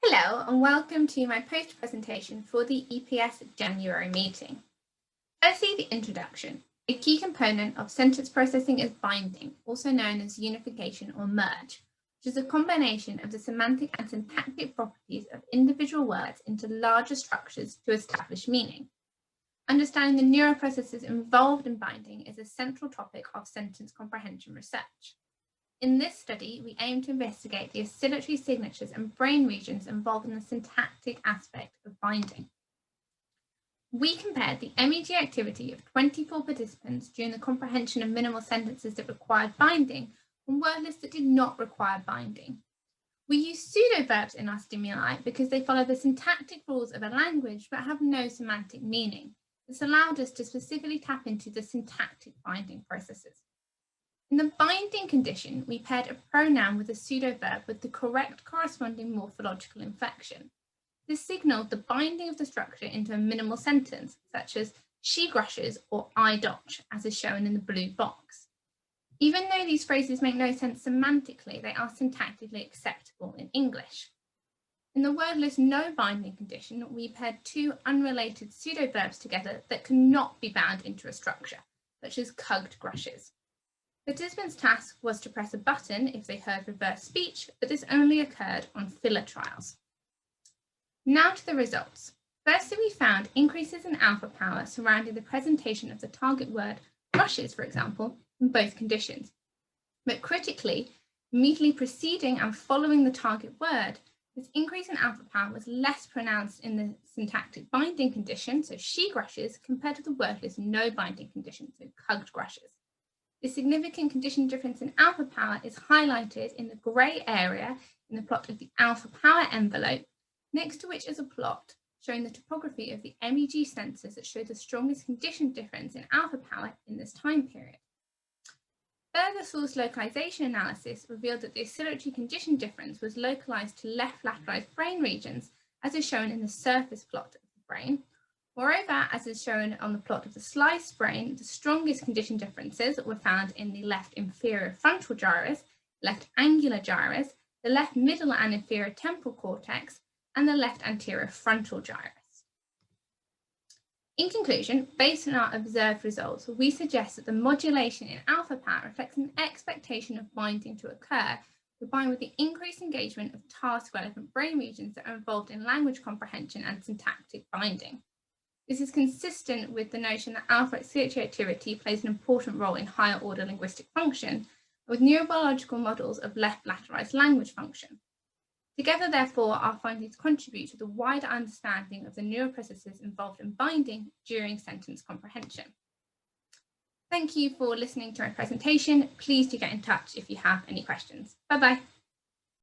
Hello and welcome to my post presentation for the EPS January meeting. Firstly, the introduction. A key component of sentence processing is binding, also known as unification or merge, which is a combination of the semantic and syntactic properties of individual words into larger structures to establish meaning. Understanding the neuroprocesses involved in binding is a central topic of sentence comprehension research. In this study, we aim to investigate the oscillatory signatures and brain regions involved in the syntactic aspect of binding. We compared the MEG activity of 24 participants during the comprehension of minimal sentences that required binding and word lists that did not require binding. We use pseudo-verbs in our stimuli because they follow the syntactic rules of a language but have no semantic meaning. This allowed us to specifically tap into the syntactic binding processes. In the binding condition, we paired a pronoun with a pseudo-verb with the correct corresponding morphological inflection. This signaled the binding of the structure into a minimal sentence, such as she grushes or I dodge, as is shown in the blue box. Even though these phrases make no sense semantically, they are syntactically acceptable in English. In the word list no binding condition, we paired two unrelated pseudo-verbs together that cannot be bound into a structure, such as cugged grushes. Participants' task was to press a button if they heard reverse speech, but this only occurred on filler trials. Now to the results. Firstly, we found increases in alpha power surrounding the presentation of the target word, brushes, for example, in both conditions. But critically, immediately preceding and following the target word, this increase in alpha power was less pronounced in the syntactic binding condition, so she grushes, compared to the wordless no binding condition, so cugged grushes. The significant condition difference in alpha power is highlighted in the grey area in the plot of the alpha power envelope, next to which is a plot showing the topography of the MEG sensors that show the strongest condition difference in alpha power in this time period. Further source localization analysis revealed that the oscillatory condition difference was localized to left lateralized brain regions, as is shown in the surface plot of the brain. Moreover, as is shown on the plot of the sliced brain, the strongest condition differences were found in the left inferior frontal gyrus, left angular gyrus, the left middle and inferior temporal cortex, and the left anterior frontal gyrus. In conclusion, based on our observed results, we suggest that the modulation in alpha power reflects an expectation of binding to occur, combined with the increased engagement of task-relevant brain regions that are involved in language comprehension and syntactic binding. This is consistent with the notion that alpha oscillatory activity plays an important role in higher order linguistic function, with neurobiological models of left lateralized language function. Together, therefore, our findings contribute to the wider understanding of the neuroprocesses involved in binding during sentence comprehension. Thank you for listening to my presentation. Please do get in touch if you have any questions. Bye-bye.